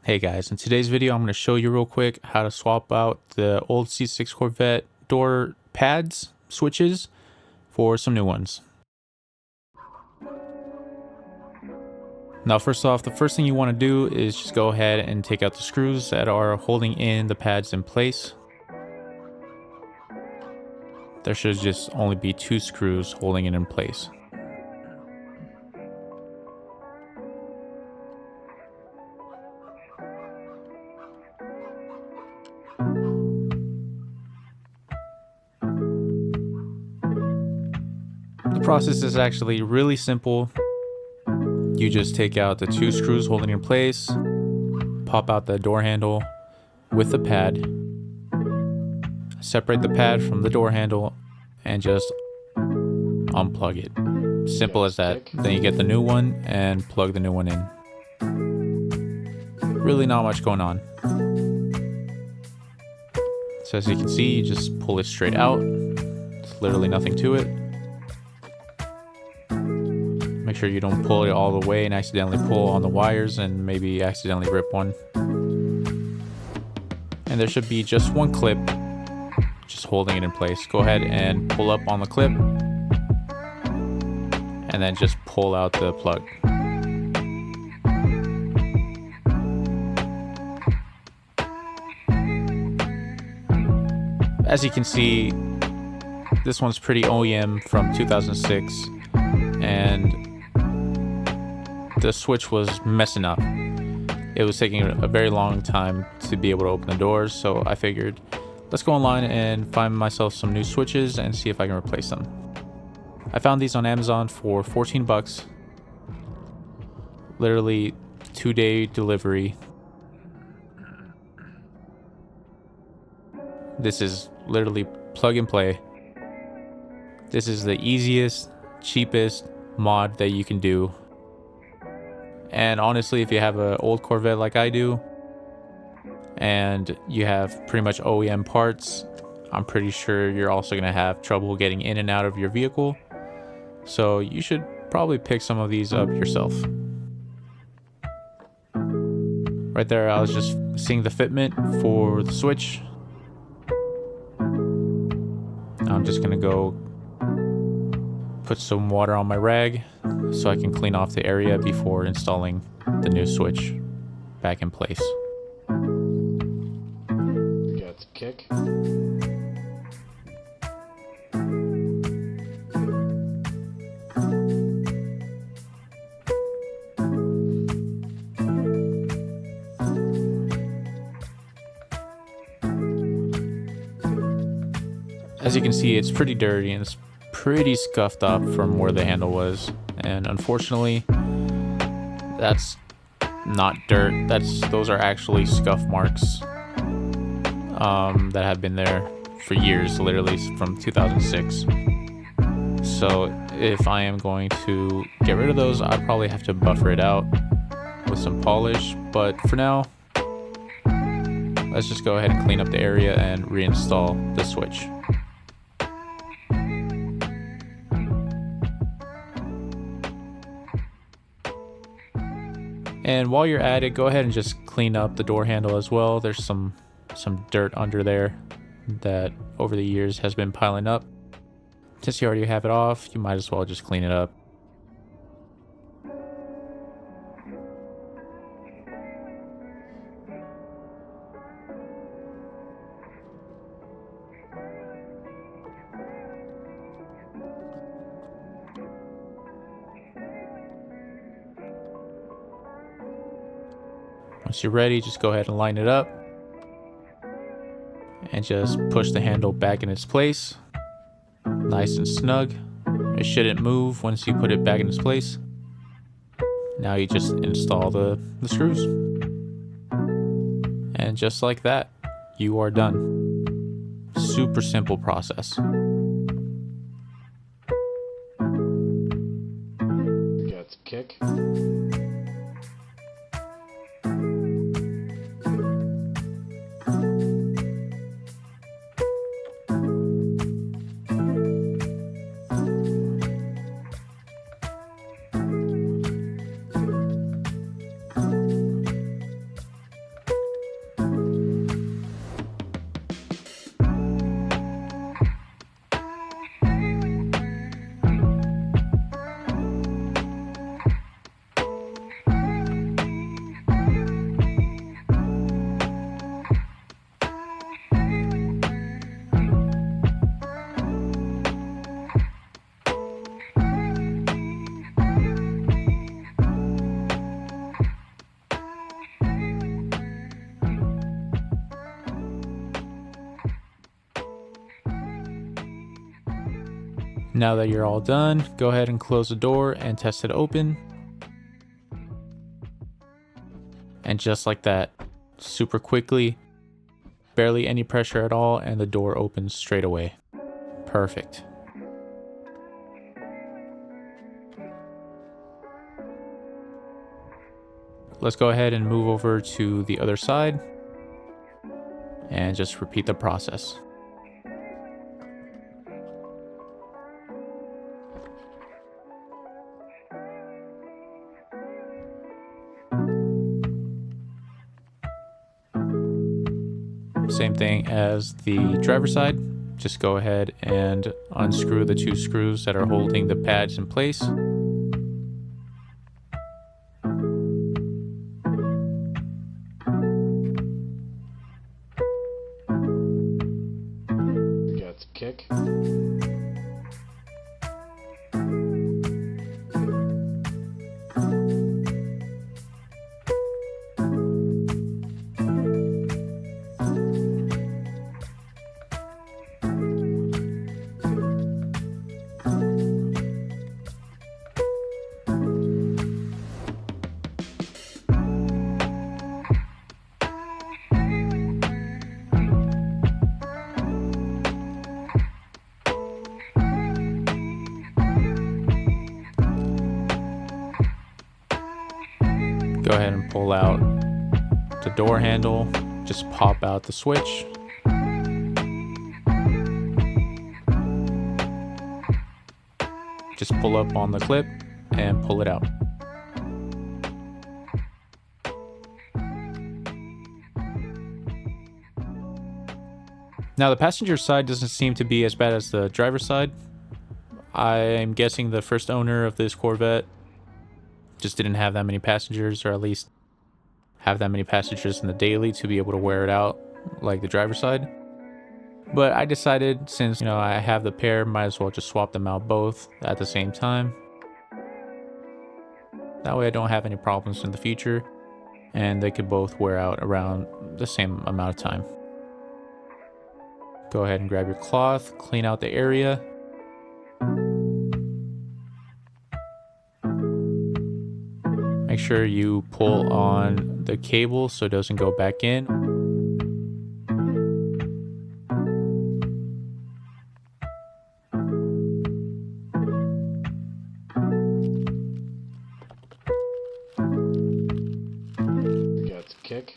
Hey guys, in today's video I'm going to show you real quick how to swap out the old C6 Corvette door pads, switches, for some new ones. Now first off, the first thing you want to do is just go ahead and take out the screws that are holding in the pads in place. There should just only be 2 screws holding it in place. The process is actually really simple. You just take out the 2 screws holding it in place, pop out the door handle with the pad, separate the pad from the door handle, and just unplug it. Simple as that. Then you get the new one and plug the new one in. Really not much going on. So as you can see, you just pull it straight out. There's literally nothing to it. Make sure you don't pull it all the way and accidentally pull on the wires and maybe accidentally rip one. And there should be just one clip just holding it in place. Go ahead and pull up on the clip and then just pull out the plug. As you can see, this one's pretty OEM from 2006, and the switch was messing up. It was taking a very long time to be able to open the doors, so I figured let's go online and find myself some new switches and see if I can replace them. I found these on Amazon for 14 bucks. Literally 2-day delivery. This is literally plug and play. This is the easiest, cheapest mod that you can do. And honestly, if you have an old Corvette like I do, and you have pretty much OEM parts, I'm pretty sure you're also going to have trouble getting in and out of your vehicle. So you should probably pick some of these up yourself. Right there, I was just seeing the fitment for the switch. I'm just going to go put some water on my rag so I can clean off the area before installing the new switch back in place. Got the kick. As you can see, it's pretty dirty and it's pretty scuffed up from where the handle was, and unfortunately that's not dirt. Those are actually scuff marks that have been there for years, literally from 2006. So if I am going to get rid of those, I probably have to buffer it out with some polish, but for now let's just go ahead and clean up the area and reinstall the switch. And while you're at it, go ahead and just clean up the door handle as well. There's some dirt under there that over the years has been piling up. Since you already have it off, you might as well just clean it up. Once you're ready, just go ahead and line it up and just push the handle back in its place, nice and snug. It shouldn't move once you put it back in its place. Now you just install the screws, and just like that, you are done. Super simple process. Got the kick. Now that you're all done, go ahead and close the door and test it open. And just like that, super quickly, barely any pressure at all, and the door opens straight away. Perfect. Let's go ahead and move over to the other side and just repeat the process. Same thing as the driver's side. Just go ahead and unscrew the 2 screws that are holding the pads in place. Gets kick. Go ahead and pull out the door handle, just pop out the switch. Just pull up on the clip and pull it out. Now the passenger side doesn't seem to be as bad as the driver's side. I'm guessing the first owner of this Corvette just didn't have that many passengers, or at least have that many passengers in the daily to be able to wear it out like the driver's side. But I decided, since I have the pair, might as well just swap them out both at the same time. That way I don't have any problems in the future, and they could both wear out around the same amount of time. Go ahead and grab your cloth, clean out the area. Make sure you pull on the cable so it doesn't go back in. Gets kick.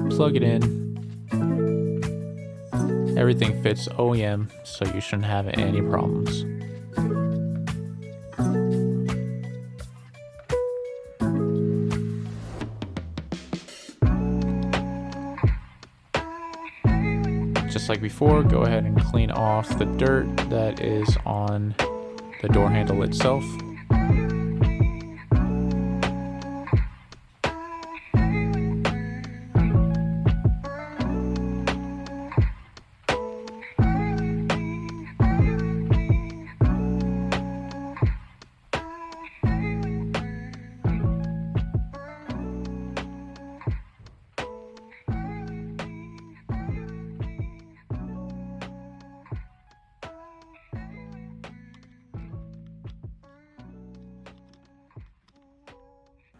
Plug it in. Everything fits OEM, so you shouldn't have any problems. Just like before, go ahead and clean off the dirt that is on the door handle itself.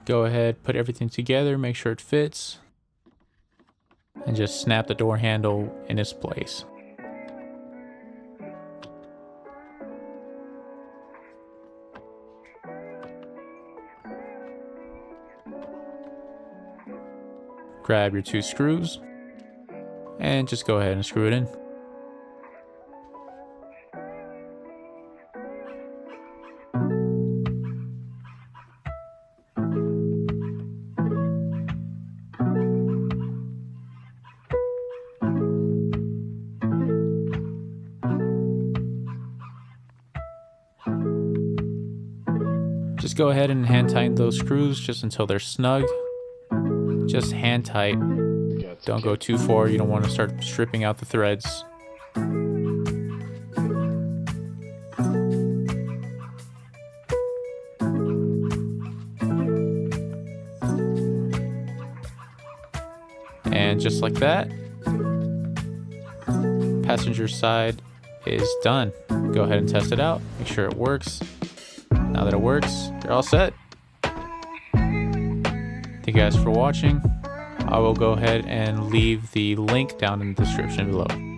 Go ahead, put everything together, make sure it fits, and just snap the door handle in its place. Grab your 2 screws and just go ahead and screw it in. Just go ahead and hand tighten those screws just until they're snug. Just hand tight. Don't go too far. You don't want to start stripping out the threads. just like that, passenger side is done. Go ahead and test it out. Make sure it works. Now that it works, you're all set. Thank you guys for watching. I will go ahead and leave the link down in the description below.